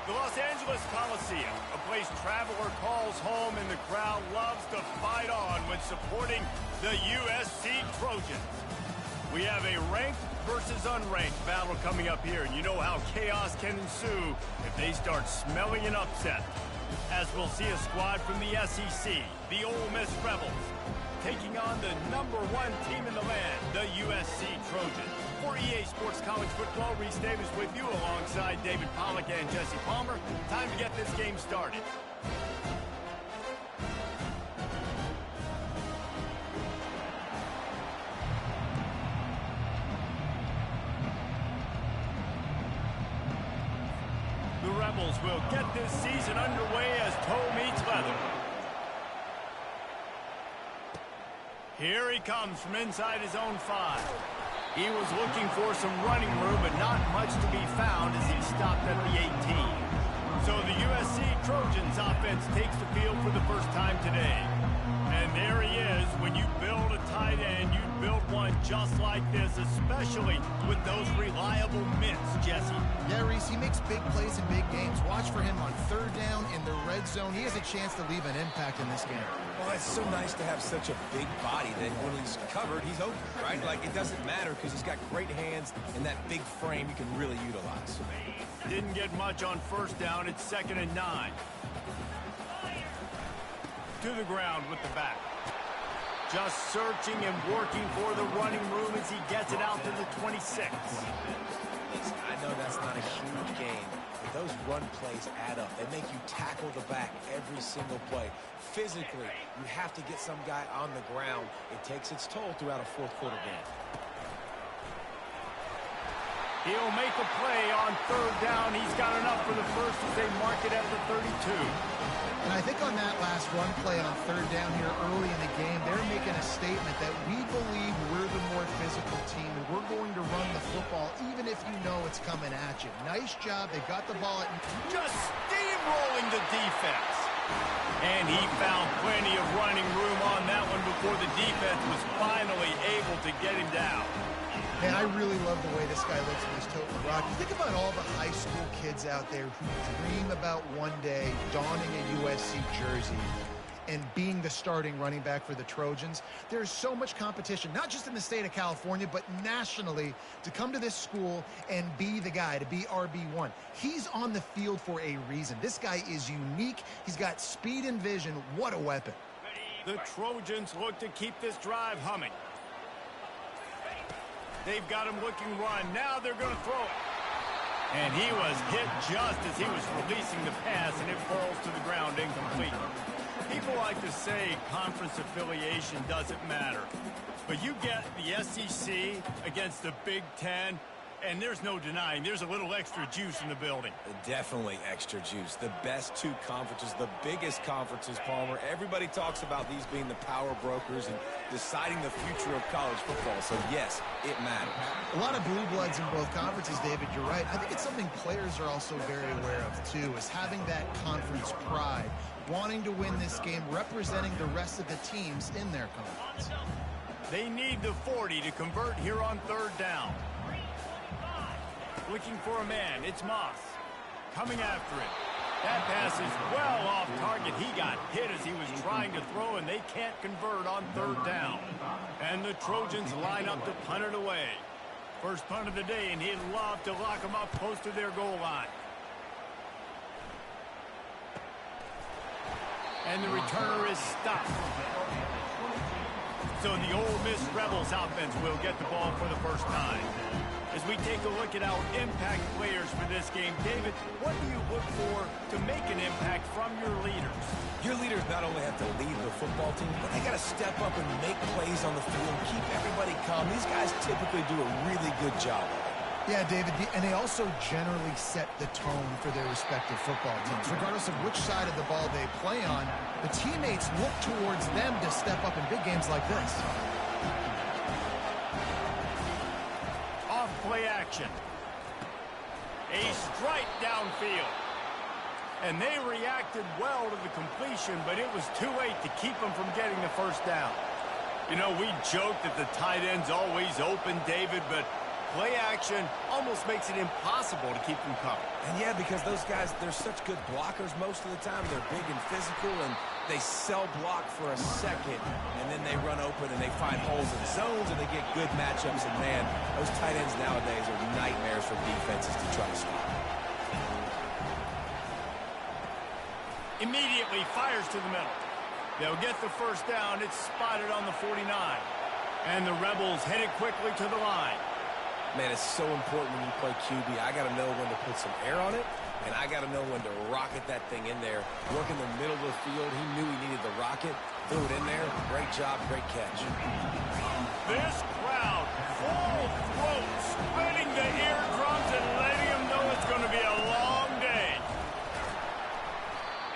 The Los Angeles Coliseum, a place traveler calls home and the crowd loves to fight on when supporting the USC Trojans. We have a ranked versus unranked battle coming up here, and you know how chaos can ensue if they start smelling an upset. As we'll see a squad from the SEC, the Ole Miss Rebels, taking on the #1 team in the land, the USC Trojans. For EA Sports College Football, Reese Davis with you alongside David Pollack and Jesse Palmer. Time to get this game started. The Rebels will get this season underway as toe meets leather. Here he comes from inside his own 5. He was looking for some running room, but not much to be found as he stopped at the 18. So the USC Trojans offense takes the field for the first time today. And there he is. When you build a tight end, you build one just like this, especially with those reliable mitts, Jesse. Yeah, Reese, he makes big plays in big games. Watch for him on 3rd down in the red zone. He has a chance to leave an impact in this game. Well, it's so nice to have such a big body that when he's covered, he's open, right? Like, it doesn't matter because he's got great hands and that big frame you can really utilize. Didn't get much on 1st down. It's 2nd and 9. To the ground with the back. Just searching and working for the running room as he gets it out to the 26. Listen, I know that's not a huge game, but those run plays add up. They make you tackle the back every single play. Physically, you have to get some guy on the ground. It takes its toll throughout a 4th quarter game. He'll make a play on 3rd down. He's got enough for the first as they mark it at the 32. And I think on that last run play on 3rd down here early in the game, they're making a statement that we believe we're the more physical team and we're going to run the football even if you know it's coming at you. Nice job. They got the ball at... Just steamrolling the defense. And he found plenty of running room on that one before the defense was finally able to get him down. Man, I really love the way this guy looks in his total rock. You think about all the high school kids out there who dream about one day donning a USC jersey and being the starting running back for the Trojans. There's so much competition, not just in the state of California, but nationally, to come to this school and be the guy, to be RB1. He's on the field for a reason. This guy is unique. He's got speed and vision. What a weapon. The Trojans look to keep this drive humming. They've got him looking run. Now they're going to throw it. And he was hit just as he was releasing the pass, and it falls to the ground incomplete. People like to say conference affiliation doesn't matter. But you get the SEC against the Big Ten, and there's no denying there's a little extra juice in the building. Definitely extra juice. The best 2 conferences, the biggest conferences, Palmer. Everybody talks about these being the power brokers and deciding the future of college football. So, yes, it matters. A lot of blue bloods in both conferences, David. You're right. I think it's something players are also very aware of, too, is having that conference pride, wanting to win this game, representing the rest of the teams in their conference. They need the 40 to convert here on 3rd down. Looking for a man, it's Moss. Coming after it. That pass is well off target. He got hit as he was trying to throw, and they can't convert on 3rd down. And the Trojans line up to punt it away. First punt of the day, and he'd love to lock them up close to their goal line. And the returner is stopped. So the Ole Miss Rebels offense will get the ball for the first time. As we take a look at our impact players for this game, David, what do you look for to make an impact from your leaders? Your leaders not only have to lead the football team, but they got to step up and make plays on the field, keep everybody calm. These guys typically do a really good job of it. Yeah, David, and they also generally set the tone for their respective football teams. Regardless of which side of the ball they play on, the teammates look towards them to step up in big games like this. Play action. A strike downfield. And they reacted well to the completion, but it was too late to keep them from getting the first down. You know, we joke that the tight end's always open, David, but Play action almost makes it impossible to keep them covered. And yeah, because those guys, they're such good blockers most of the time. They're big and physical, and they sell block for a second, and then they run open and they find holes in zones, and they get good matchups. And man, those tight ends nowadays are nightmares for defenses to try to stop. Immediately fires to the middle. They'll get the first down. It's spotted on the 49. And the Rebels headed quickly to the line. Man, it's so important when you play QB. I got to know when to put some air on it, and I got to know when to rocket that thing in there. Work in the middle of the field. He knew he needed the rocket. Threw it in there. Great job, great catch. This crowd, full throat, spreading the eardrums and letting them know it's going to be a long day.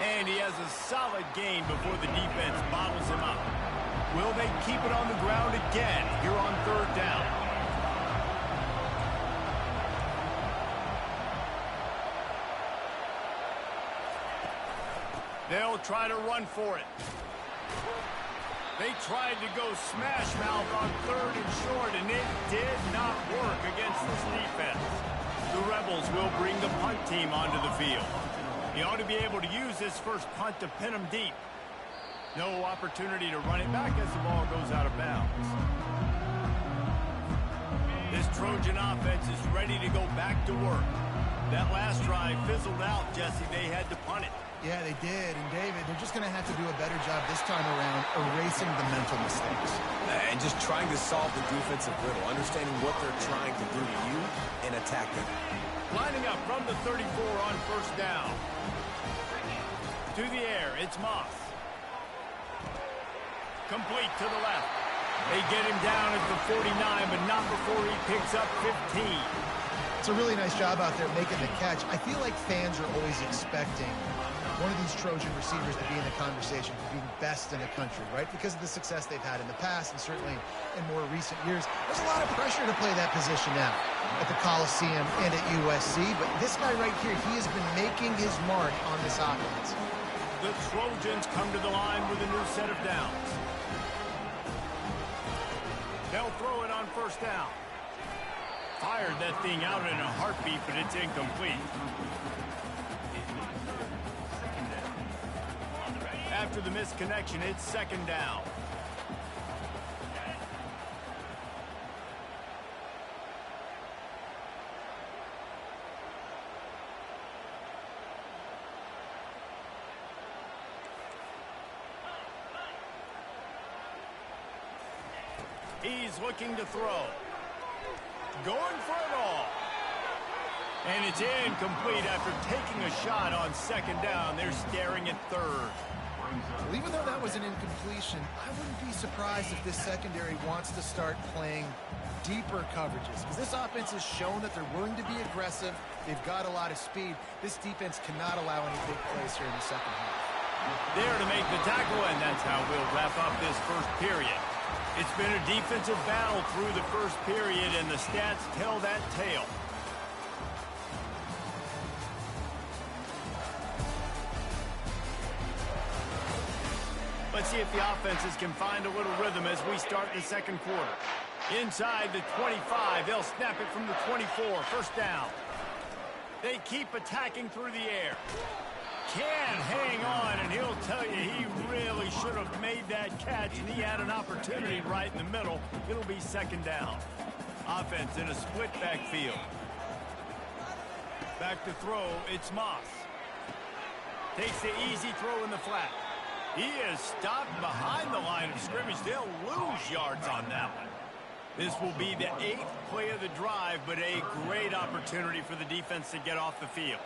And he has a solid gain before the defense bottles him up. Will they keep it on the ground again here on third down? They'll try to run for it. They tried to go smash mouth on third and short, and it did not work against this defense. The Rebels will bring the punt team onto the field. He ought to be able to use this first punt to pin him deep. No opportunity to run it back as the ball goes out of bounds. This Trojan offense is ready to go back to work. That last drive fizzled out, Jesse. They had to punt it. Yeah, they did. And, David, they're just going to have to do a better job this time around erasing the mental mistakes. And just trying to solve the defensive riddle, understanding what they're trying to do to you and attacking. Lining up from the 34 on first down. To the air, it's Moss. Complete to the left. They get him down at the 49, but not before he picks up 15. It's a really nice job out there making the catch. I feel like fans are always expecting one of these Trojan receivers to be in the conversation for being best in the country, right? Because of the success they've had in the past and certainly in more recent years. There's a lot of pressure to play that position now at the Coliseum and at USC, but this guy right here, he has been making his mark on this offense. The Trojans come to the line with a new set of downs. They'll throw it on first down. Fired that thing out in a heartbeat, but it's incomplete. After the missed connection, it's second down. He's looking to throw. Going for it all. And it's incomplete after taking a shot on second down. They're staring at third. Well, even though that was an incompletion, I wouldn't be surprised if this secondary wants to start playing deeper coverages, because this offense has shown that they're willing to be aggressive. They've got a lot of speed. This defense cannot allow any big plays here in the second half. There to make the tackle, and that's how we'll wrap up this first period. It's been a defensive battle through the first period, and the stats tell that tale. Let's see if the offenses can find a little rhythm as we start the second quarter. Inside the 25, they'll snap it from the 24, first down. They keep attacking through the air. Can hang on, and he'll tell you he really should have made that catch, and he had an opportunity right in the middle. It'll be second down. Offense in a split backfield. Back to throw, it's Moss. Takes the easy throw in the flat. He is stopped behind the line of scrimmage. They'll lose yards on that one. This will be the 8th play of the drive, but a great opportunity for the defense to get off the field.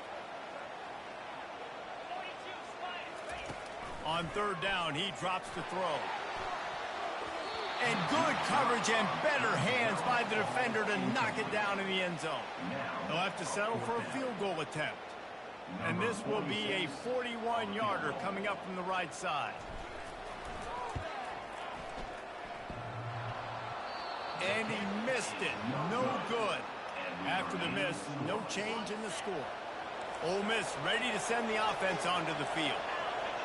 On third down, he drops to throw. And good coverage and better hands by the defender to knock it down in the end zone. They'll have to settle for a field goal attempt. And this will be a 41-yarder coming up from the right side. And he missed it. No good. After the miss, no change in the score. Ole Miss ready to send the offense onto the field.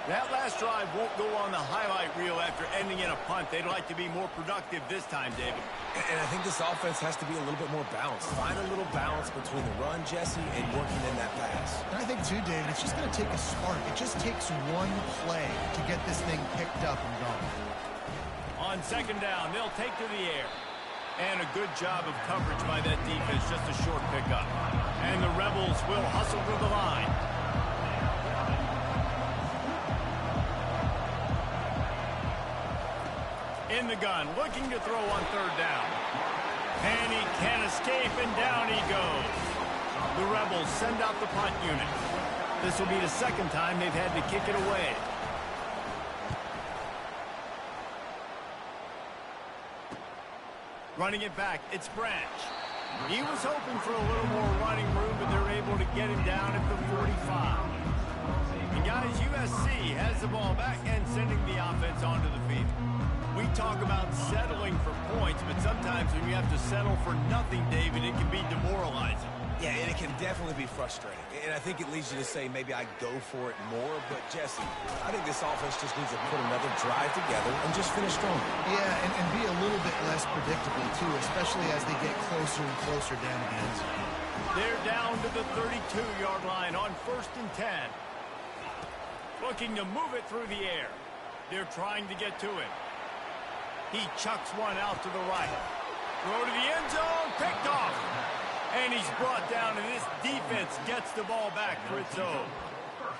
That last drive won't go on the highlight reel after ending in a punt. They'd like to be more productive this time, David. And I think this offense has to be a little bit more balanced. Find a little balance between the run, Jesse, and working in that pass. And I think, too, David, it's just going to take a spark. It just takes one play to get this thing picked up and going. On second down, they'll take to the air. And a good job of coverage by that defense, just a short pickup. And the Rebels will hustle to the line. In the gun, looking to throw on third down. And he can't escape, and down he goes. The Rebels send out the punt unit. This will be the second time they've had to kick it away. Running it back, it's Branch. He was hoping for a little more running room, but they're able to get him down at the 45. And guys, USC has the ball back and sending the offense onto the field. We talk about settling for points, but sometimes when you have to settle for nothing, David, it can be demoralizing. Yeah, and it can definitely be frustrating. And I think it leads you to say maybe I go for it more. But, Jesse, I think this offense just needs to put another drive together and just finish strong. Yeah, and be a little bit less predictable, too, especially as they get closer and closer down the end zone. They're down to the 32-yard line on 1st and 10. Looking to move it through the air. They're trying to get to it. He chucks one out to the right. Throw to the end zone, picked off. And he's brought down, and this defense gets the ball back for its own.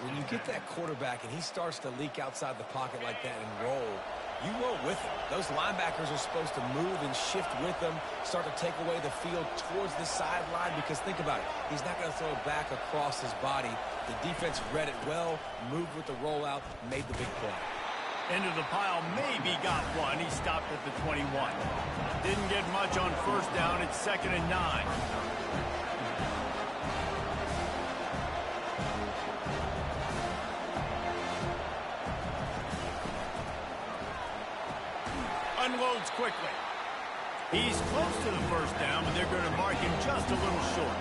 When you get that quarterback and he starts to leak outside the pocket like that and roll, you roll with him. Those linebackers are supposed to move and shift with them, start to take away the field towards the sideline, because think about it. He's not going to throw it back across his body. The defense read it well, moved with the rollout, made the big play. Into the pile, maybe got one. He stopped at the 21. Didn't get much on first down. It's 2nd and 9. Unloads quickly. He's close to the first down, but they're going to mark him just a little short.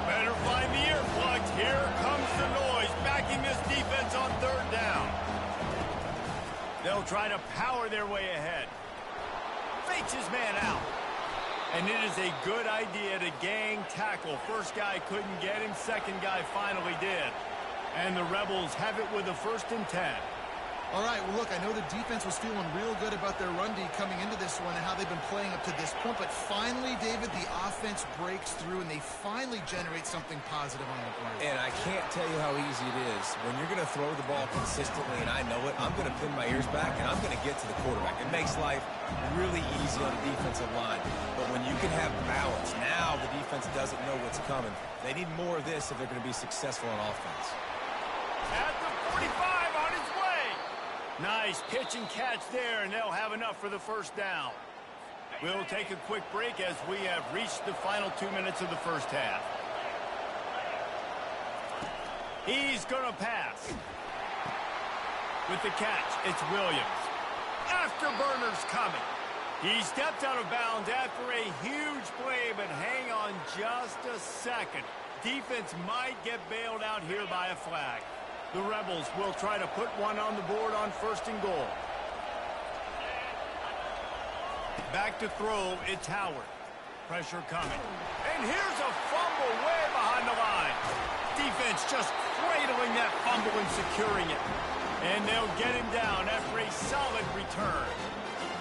Better find the earplugs. Here comes the noise, backing this defense on third down. They'll try to power their way ahead. Fakes his man out. And it is a good idea to gang tackle. First guy couldn't get him. Second guy finally did. And the Rebels have it with a 1st and 10. All right, well, look, I know the defense was feeling real good about their run D coming into this one and how they've been playing up to this point. But finally, David, the offense breaks through, and they finally generate something positive on the ground. And I can't tell you how easy it is. When you're going to throw the ball consistently, and I know it, I'm going to pin my ears back, and I'm going to get to the quarterback. It makes life really easy on the defensive line. But when you can have balance, now the defense doesn't know what's coming. They need more of this if they're going to be successful on offense. At the 45, on his way. Nice pitch and catch there, and they'll have enough for the first down. We'll take a quick break as we have reached the final 2 minutes of the first half. He's going to pass. With the catch, it's Williams. Afterburner's coming. He stepped out of bounds after a huge play, but hang on just a second. Defense might get bailed out here by a flag. The Rebels will try to put one on the board on 1st and goal. Back to throw, it's Howard. Pressure coming. And here's a fumble way behind the line. Defense just cradling that fumble and securing it. And they'll get him down after a solid return.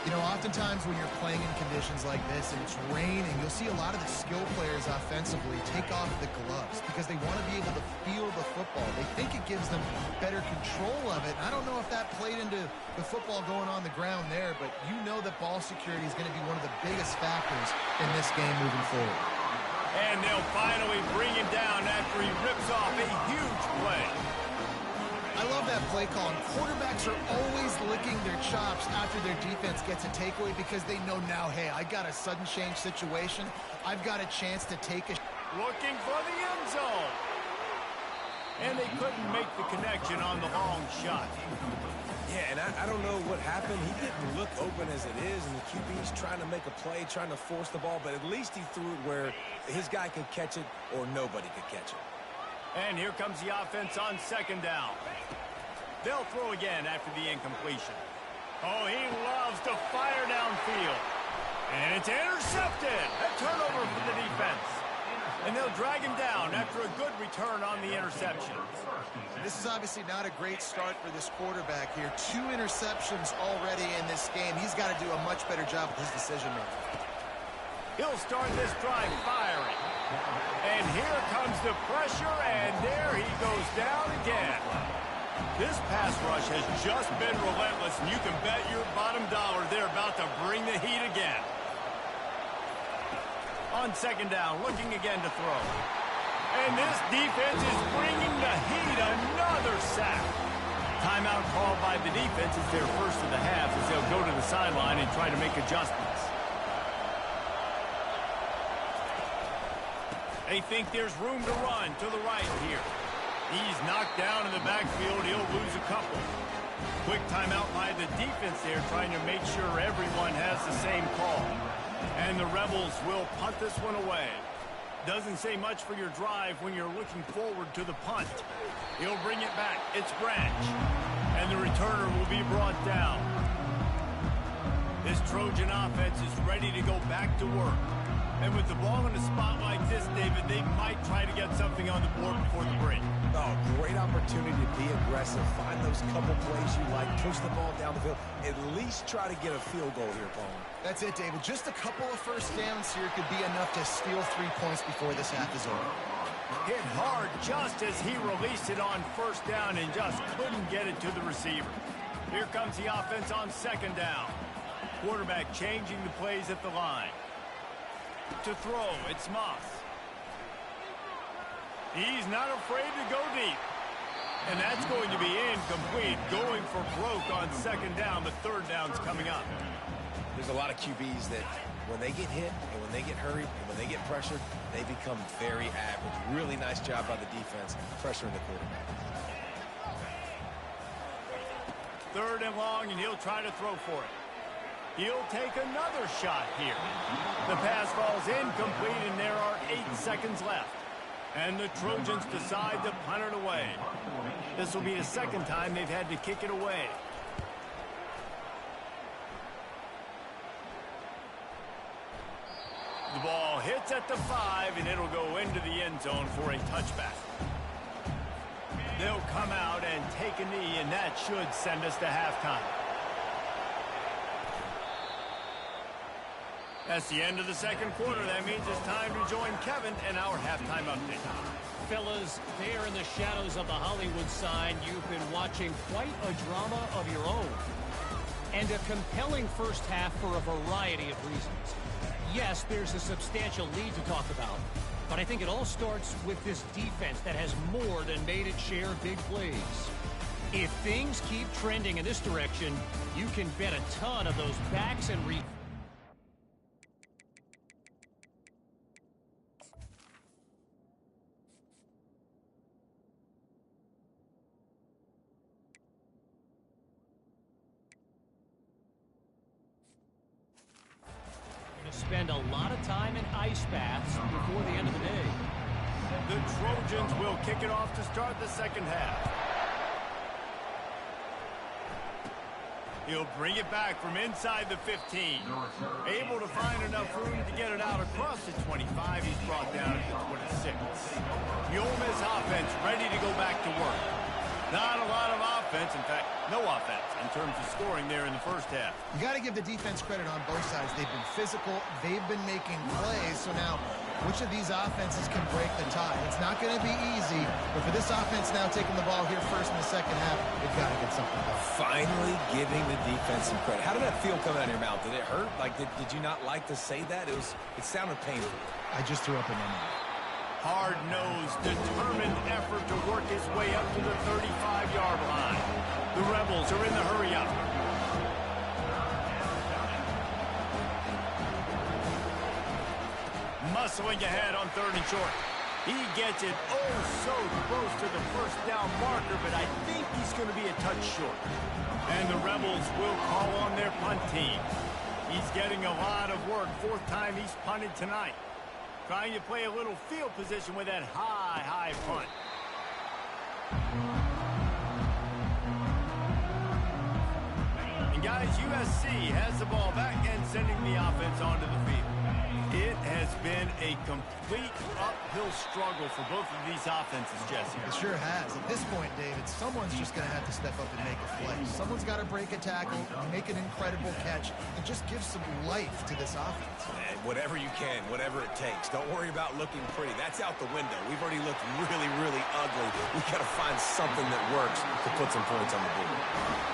You know, oftentimes when you're playing in conditions like this and it's raining, you'll see a lot of the skill players offensively take off the gloves because they want to be able to feel the football. They think it gives them better control of it. I don't know if that played into the football going on the ground there, but you know that ball security is going to be one of the biggest factors in this game moving forward. And they'll finally bring him down after he rips off a huge play. I love that play call. And quarterbacks are always licking their chops after their defense gets a takeaway because they know now, hey, I got a sudden change situation. I've got a chance to take a... Looking for the end zone. And they couldn't make the connection on the long shot. Yeah, and I don't know what happened. He didn't look open as it is, and the QB's trying to make a play, trying to force the ball, but at least he threw it where his guy could catch it or nobody could catch it. And here comes the offense on 2nd down. They'll throw again after the incompletion. Oh, he loves to fire downfield. And it's intercepted. A turnover for the defense. And they'll drag him down after a good return on the interception. This is obviously not a great start for this quarterback here. 2 interceptions already in this game. He's got to do a much better job with his decision-making. He'll start this drive firing. And here comes the pressure, and there he goes down again. This pass rush has just been relentless, and you can bet your bottom dollar they're about to bring the heat again. On second down, looking again to throw. And this defense is bringing the heat. Another sack. Timeout called by the defense is their first of the half as they'll go to the sideline and try to make adjustments. They think there's room to run to the right here. He's knocked down in the backfield. He'll lose a couple. Quick timeout by the defense there, trying to make sure everyone has the same call. And the Rebels will punt this one away. Doesn't say much for your drive when you're looking forward to the punt. He'll bring it back. It's Branch. And the returner will be brought down. This Trojan offense is ready to go back to work. And with the ball in a spot like this, David, they might try to get something on the board before the break. Oh, great opportunity to be aggressive. Find those couple plays you like. Push the ball down the field. At least try to get a field goal here, Paul. That's it, David. Just a couple of first downs here could be enough to steal 3 points before this half is over. Hit hard just as he released it on first down and just couldn't get it to the receiver. Here comes the offense on second down. Quarterback changing the plays at the line. To throw, it's Moss. He's not afraid to go deep. And that's going to be incomplete. Going for broke on second down, but third down's coming up. There's a lot of QBs that when they get hit and when they get hurried and when they get pressured, they become very average. Really nice job by the defense pressuring the quarterback. Third and long, and he'll try to throw for it. He'll take another shot here. The pass falls incomplete, and there are 8 seconds left. And the Trojans decide to punt it away. This will be the second time they've had to kick it away. The ball hits at the 5, and it'll go into the end zone for a touchback. They'll come out and take a knee, and that should send us to halftime. That's the end of the second quarter. That means it's time to join Kevin and our halftime update. Fellas, there in the shadows of the Hollywood sign, you've been watching quite a drama of your own. And a compelling first half for a variety of reasons. Yes, there's a substantial lead to talk about, but I think it all starts with this defense that has more than made its share of big plays. If things keep trending in this direction, you can bet a ton of those backs and spend a lot of time in ice baths before the end of the day. The Trojans will kick it off to start the second half. He'll bring it back from inside the 15. Able to find enough room to get it out across the 25. He's brought down at the 26. The Ole Miss offense ready to go back to work. Not a lot of offense, in fact, no offense in terms of scoring there in the first half. You got to give the defense credit on both sides. They've been physical. They've been making plays. So now, which of these offenses can break the tie? It's not going to be easy, but for this offense now taking the ball here first in the second half, they've got to get something going. Finally giving the defense some credit. How did that feel coming out of your mouth? Did it hurt? Like, did you not like to say that? It sounded painful. I just threw up in my mouth. Hard-nosed, determined effort to work his way up to the 35-yard line. The Rebels are in the hurry-up. Muscling ahead on third and short. He gets it oh so close to the first down marker, but I think he's going to be a touch short. And the Rebels will call on their punt team. He's getting a lot of work. 4th time he's punted tonight. Trying to play a little field position with that high punt. guys, USC has the ball back and sending the offense onto the field. It has been a complete uphill struggle for both of these offenses, Jesse. It sure has. At this point, David, someone's just going to have to step up and make a play. Someone's got to break a tackle, make an incredible catch, and just give some life to this offense. And whatever you can, whatever it takes. Don't worry about looking pretty. That's out the window. We've already looked really, really ugly. We've got to find something that works to put some points on the board.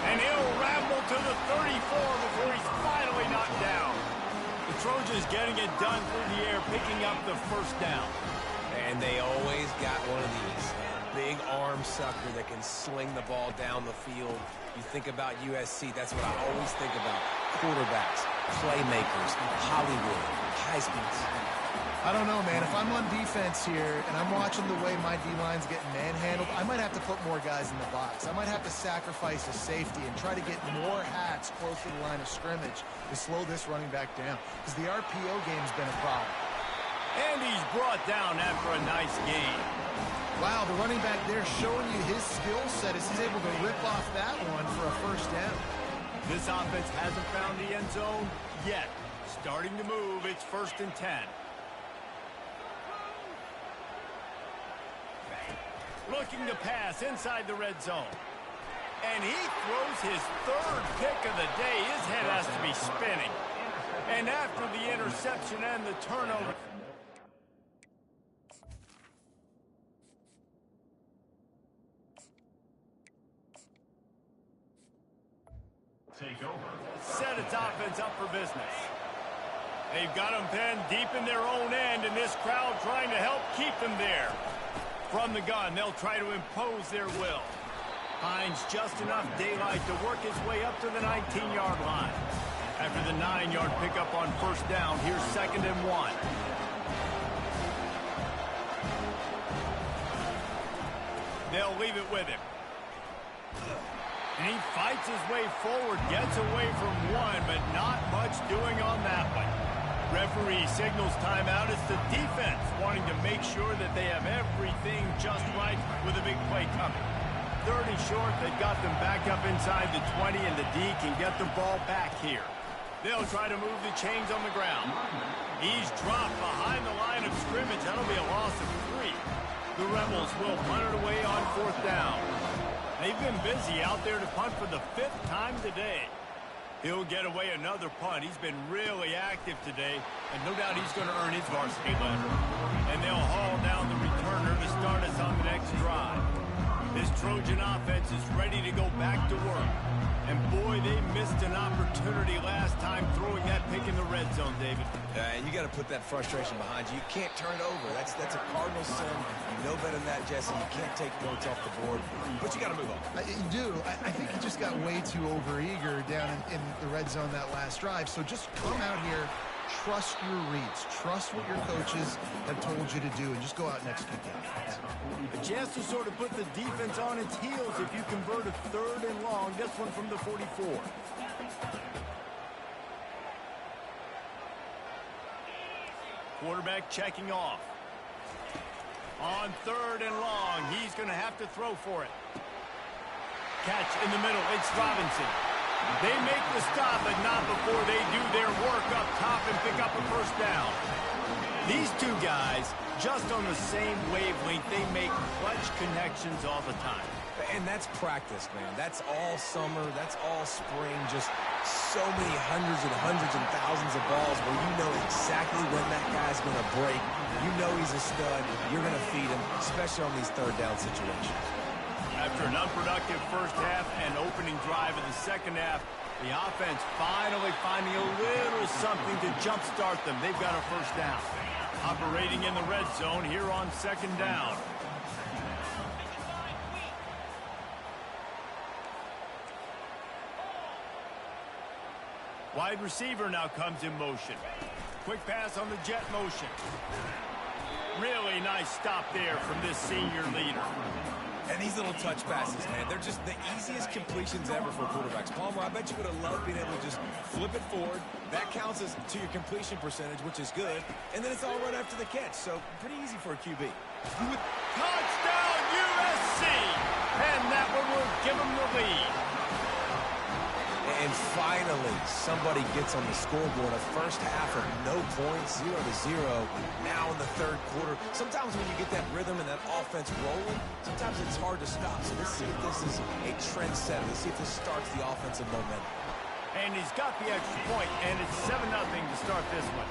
And he'll ramble to the 34 before he's finally knocked down. The Trojans getting it done through the air, picking up the first down. And they always got one of these. Big arm sucker that can sling the ball down the field. You think about USC, that's what I always think about. Quarterbacks, playmakers, Hollywood, Heisman's. I don't know, man. If I'm on defense here and I'm watching the way my D-line's getting manhandled, I might have to put more guys in the box. I might have to sacrifice a safety and try to get more hats close to the line of scrimmage to slow this running back down, because the RPO game's been a problem. And he's brought down after a nice gain. Wow, the running back there showing you his skill set as he's able to rip off that one for a first down. This offense hasn't found the end zone yet. Starting to move, it's 1st and 10. Looking to pass inside the red zone. And he throws his 3rd pick of the day. His head has to be spinning. And after the interception and the turnover. Take over. Set its offense up for business. They've got them pinned deep in their own end, and this crowd trying to help keep them there. From the gun, they'll try to impose their will. Finds just enough daylight to work his way up to the 19-yard line. After the 9-yard pickup on 1st down, here's 2nd and 1. They'll leave it with him. And he fights his way forward, gets away from one, but not much doing on that one. Referee signals timeout. It's the defense wanting to make sure that they have everything just right with a big play coming. 3rd and short, they've got them back up inside the 20, and the D can get the ball back here. They'll try to move the chains on the ground. He's dropped behind the line of scrimmage. That'll be a loss of 3. The Rebels will punt it away on 4th down. They've been busy out there to punt for the 5th time today. He'll get away another punt. He's been really active today, and no doubt he's going to earn his varsity letter. And they'll haul down the returner to start us on the next drive. This Trojan offense is ready to go back to work. And boy, they missed an opportunity last time throwing that pick in the red zone, David. You got to put that frustration behind you. You can't turn it over. That's a cardinal sin. You know better than that, Jesse. You can't take points off the board, but you got to move on. You do. I think he just got way too overeager down in the red zone that last drive. So just come out here, trust your reads, trust what your coaches have told you to do, and just go out and execute that. A chance to sort of put the defense on its heels if you convert a 3rd and long. This one from the 44. Quarterback checking off. On 3rd and long, he's going to have to throw for it. Catch in the middle. It's Robinson. They make the stop, but not before they do their work up top and pick up a 1st down. These two guys, just on the same wavelength, they make clutch connections all the time. And that's practice, man. That's all summer. That's all spring. Just so many hundreds and thousands of balls where you know exactly when that guy's going to break. You know he's a stud. You're going to feed him, especially on these 3rd down situations. After an unproductive first half and opening drive of the second half, the offense finally finding a little something to jumpstart them. They've got a 1st down. Operating in the red zone here on 2nd down. Wide receiver now comes in motion. Quick pass on the jet motion. Really nice stop there from this senior leader. And these little touch passes, man, they're just the easiest completions ever for quarterbacks. Palmer, I bet you would have loved being able to just flip it forward. That counts as to your completion percentage, which is good. And then it's all right after the catch, so pretty easy for a QB. Touchdown, USC! And that one will give them the lead. And finally, somebody gets on the scoreboard. A first half of no points, 0-0. Now in the third quarter, sometimes when you get that rhythm and that offense rolling, sometimes it's hard to stop. So let's see if this is a trend setter. Let's see if this starts the offensive momentum. And he's got the extra point, and it's 7-0 to start this one.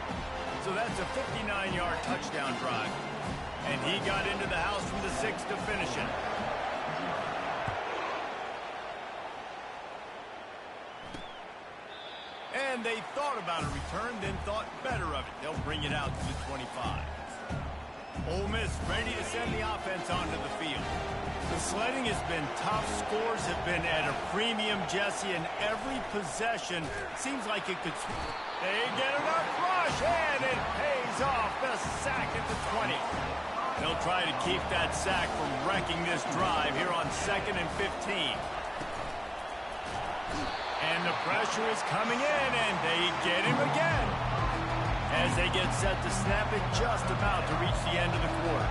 So that's a 59-yard touchdown drive. And he got into the house from the 6 to finish it. And they thought about a return, then thought better of it. They'll bring it out to the 25. Ole Miss ready to send the offense onto the field. The sledding has been tough. Scores have been at a premium, Jesse, and every possession seems like it could... They get enough rush, and it pays off. The sack at the 20. They'll try to keep that sack from wrecking this drive here on 2nd and 15. And the pressure is coming in, and they get him again. As they get set to snap it, just about to reach the end of the quarter.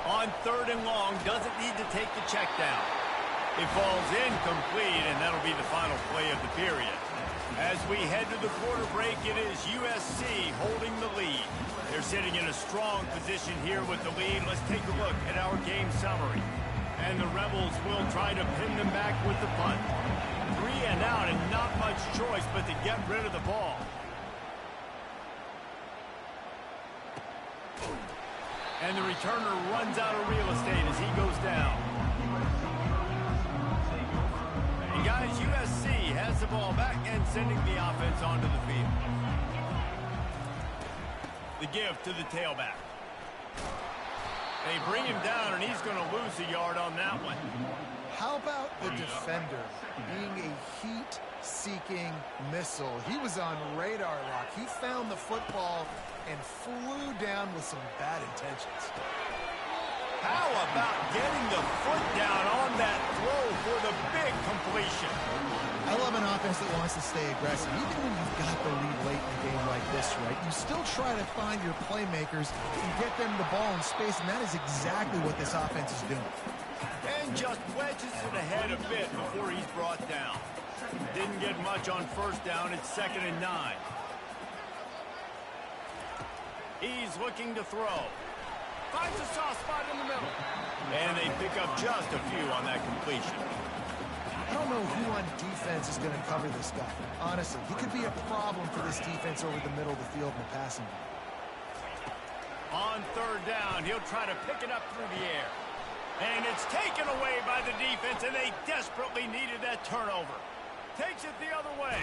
On 3rd and long, doesn't need to take the check down. It falls incomplete, and that'll be the final play of the period. As we head to the quarter break, it is USC holding the lead. They're sitting in a strong position here with the lead. Let's take a look at our game summary. And the Rebels will try to pin them back with the punt. 3 and out, and not much choice but to get rid of the ball. And the returner runs out of real estate as he goes down. And guys, USC has the ball back and sending the offense onto the field. The give to the tailback. They bring him down, and he's going to lose a yard on that one. How about the defender being a heat-seeking missile? He was on radar lock. He found the football and flew down with some bad intentions. How about getting the foot down on that throw for the big completion? I love an offense that wants to stay aggressive. Even when you've got the lead late in a game like this, right, you still try to find your playmakers and get them the ball in space, and that is exactly what this offense is doing. And just wedges it ahead a bit before he's brought down. Didn't get much on 1st down. It's 2nd and 9. He's looking to throw. Finds a soft spot in the middle. And they pick up just a few on that completion. I don't know who on defense is going to cover this guy. Honestly, he could be a problem for this defense over the middle of the field in the passing game. On 3rd down, he'll try to pick it up through the air. And it's taken away by the defense, and they desperately needed that turnover. Takes it the other way.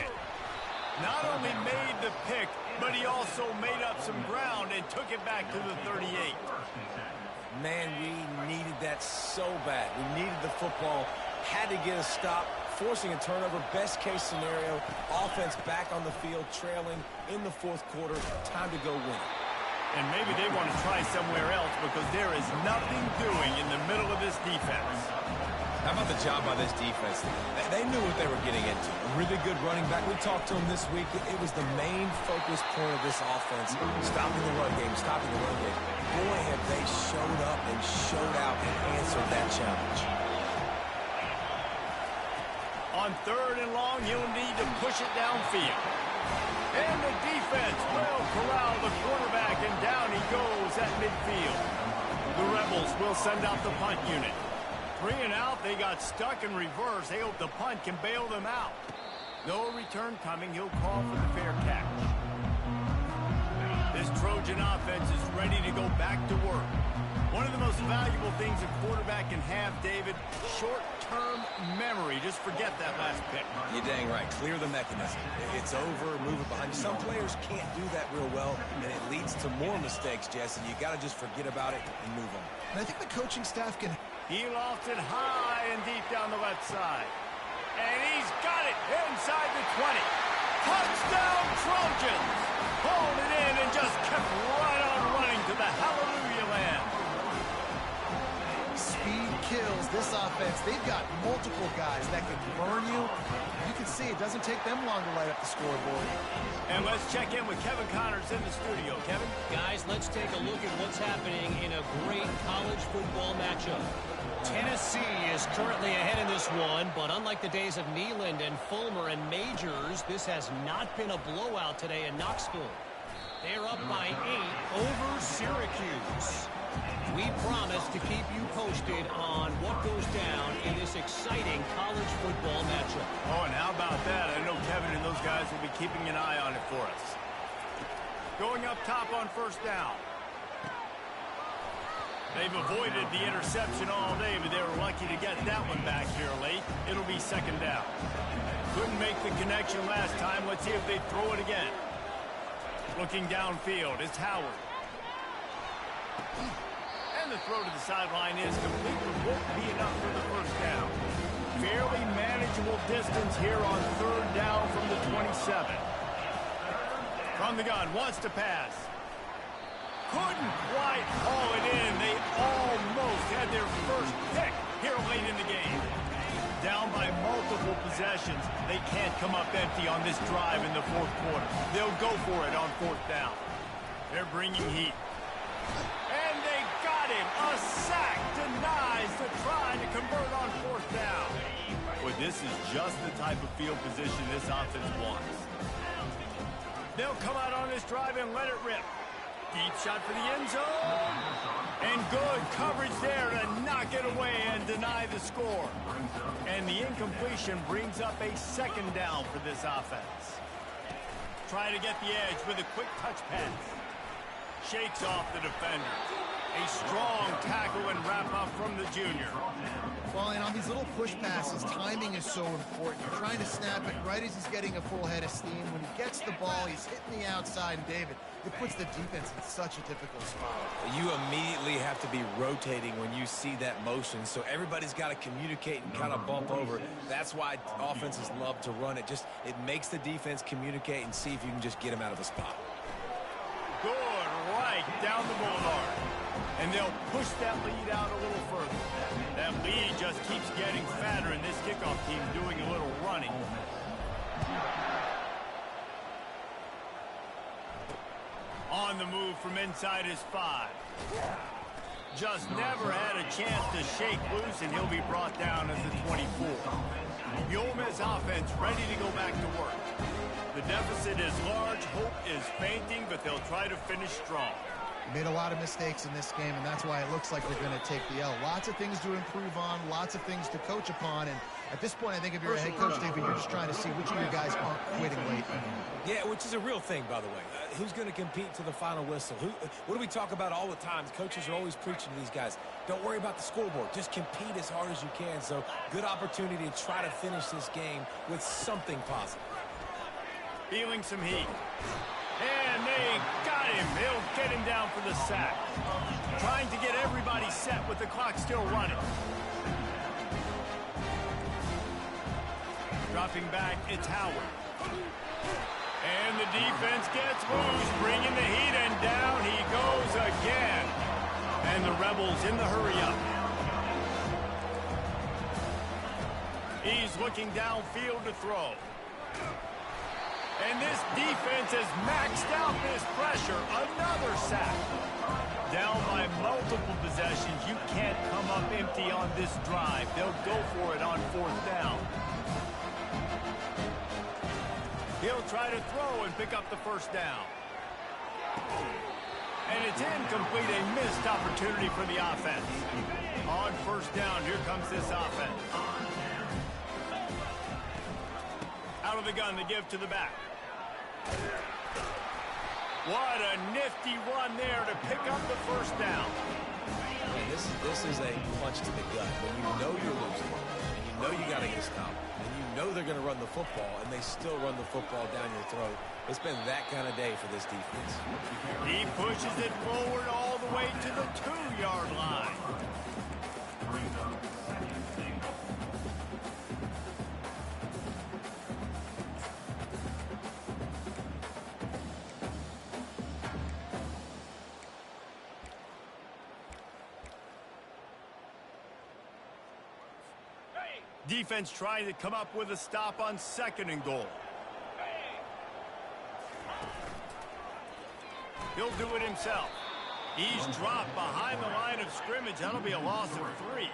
Not only made the pick, but he also made up some ground and took it back to the 38. Man, we needed that so bad. We needed the football. Had to get a stop, forcing a turnover. Best case scenario, offense back on the field, trailing in the 4th quarter. Time to go win. And maybe they want to try somewhere else because there is nothing doing in the middle of this defense. How about the job by this defense? They knew what they were getting into. A really good running back. We talked to him this week. It was the main focus point of this offense. Stopping the run game, stopping the run game. Boy, have they showed up and showed out and answered that challenge. On 3rd and long, he'll need to push it downfield. And the defense will corral the quarterback, and down he goes at midfield. The Rebels will send out the punt unit. 3 and out, they got stuck in reverse. They hope the punt can bail them out. No return coming. He'll call for the fair catch. This Trojan offense is ready to go back to work. One of the most valuable things a quarterback can have, David, short-term memory. Just forget that last pick. You're dang right. Clear the mechanism. It's over, move it behind you. Some players can't do that real well, and it leads to more mistakes, Jesse. You got to just forget about it and move on. And I think the coaching staff can... He lofts it high and deep down the left side. And he's got it inside the 20. Touchdown, Trojans! Pulled it in and just kept right on running to the hallelujah land. Speed kills. this offense, they've got multiple guys that can burn you. You can see it doesn't take them long to light up the scoreboard. And let's check in with Kevin Connors in the studio. Kevin? Guys, let's take a look at what's happening in a great college football matchup. Tennessee is currently ahead in this one, but unlike the days of Neyland and Fulmer and Majors, this has not been a blowout today in Knoxville. They're up by 8 over Syracuse. We promise to keep you posted on what goes down in this exciting college football matchup. Oh, and how about that? I know Kevin and those guys will be keeping an eye on it for us. Going up top on first down. They've avoided the interception all day, but they were lucky to get that one back here late. It'll be second down. Couldn't make the connection last time. Let's see if they throw it again. Looking downfield, it's Howard. And the throw to the sideline is complete, but won't be enough for the first down. Fairly manageable distance here on third down from the 27. From the gun, wants to pass. Couldn't quite haul it in. They almost had their first pick here late in the game. Down by multiple possessions. They can't come up empty on this drive in the fourth quarter. They'll go for it on fourth down. They're bringing heat. And they got him. A sack denies the try to convert on fourth down. Boy, this is just the type of field position this offense wants. They'll come out on this drive and let it rip. Deep shot for the end zone. And good coverage there to knock it away and deny the score. And the incompletion brings up a second down for this offense. Try to get the edge with a quick touch pass. Shakes off the defender. A strong tackle and wrap-up from the junior. Well, and on these little push passes, timing is so important. You're trying to snap it right as he's getting a full head of steam. When he gets the ball, he's hitting the outside. And David, it puts the defense in such a difficult spot. You immediately have to be rotating when you see that motion, so everybody's got to communicate and kind of bump over. That's why offenses love to run it. It makes the defense communicate and see if you can just get him out of a spot. Good right down the boulevard. And they'll push that lead out a little further. That lead just keeps getting fatter, and this kickoff team doing a little running. On the move from inside his 5. Just never had a chance to shake loose, and he'll be brought down at the 24. The Ole Miss offense ready to go back to work. The deficit is large, hope is fainting, but they'll try to finish strong. Made a lot of mistakes in this game, and that's why it looks like they're going to take the L. Lots of things to improve on, lots of things to coach upon, and at this point, I think if you're a head coach, David, you're just trying to see which of your guys aren't quitting late. Yeah, which is a real thing, by the way. Who's going to compete to the final whistle? What do we talk about all the time? Coaches are always preaching to these guys. Don't worry about the scoreboard. Just compete as hard as you can. So, good opportunity to try to finish this game with something positive. Feeling some heat. And they got him. They'll get him down for the sack. Trying to get everybody set with the clock still running. Dropping back, it's Howard. And the defense gets loose, bringing the heat, and down he goes again. And the Rebels in the hurry-up. He's looking downfield to throw. And this defense has maxed out this pressure. Another sack. Down by multiple possessions. You can't come up empty on this drive. They'll go for it on fourth down. He'll try to throw and pick up the first down. And it's incomplete, a missed opportunity for the offense. On first down, here comes this offense. Out of the gun, the give to the back. What a nifty run there to pick up the first down. And this is a punch to the gut. When you know you're losing, and you know you got to get stopped, and you know they're going to run the football, and they still run the football down your throat. It's been that kind of day for this defense. He pushes it forward all the way to the 2-yard line. Defense trying to come up with a stop on 2nd and goal. He'll do it himself. He's dropped behind the line of scrimmage. That'll be a loss of 3.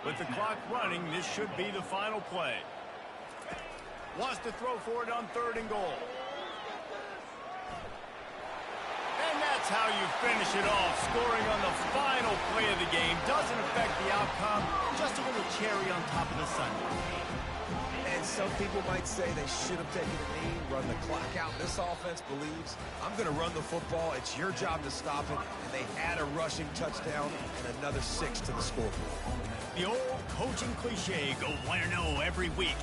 With the clock running, this should be the final play. Wants to throw for it on 3rd and goal. And that's how you finish it off. Scoring on the final play of the game doesn't affect the outcome. Just a little cherry on top of the sundae. And some people might say they should have taken a knee, run the clock out. This offense believes, I'm going to run the football. It's your job to stop it. And they add a rushing touchdown and another 6 to the scoreboard. The old coaching cliche, go 1-0 every week.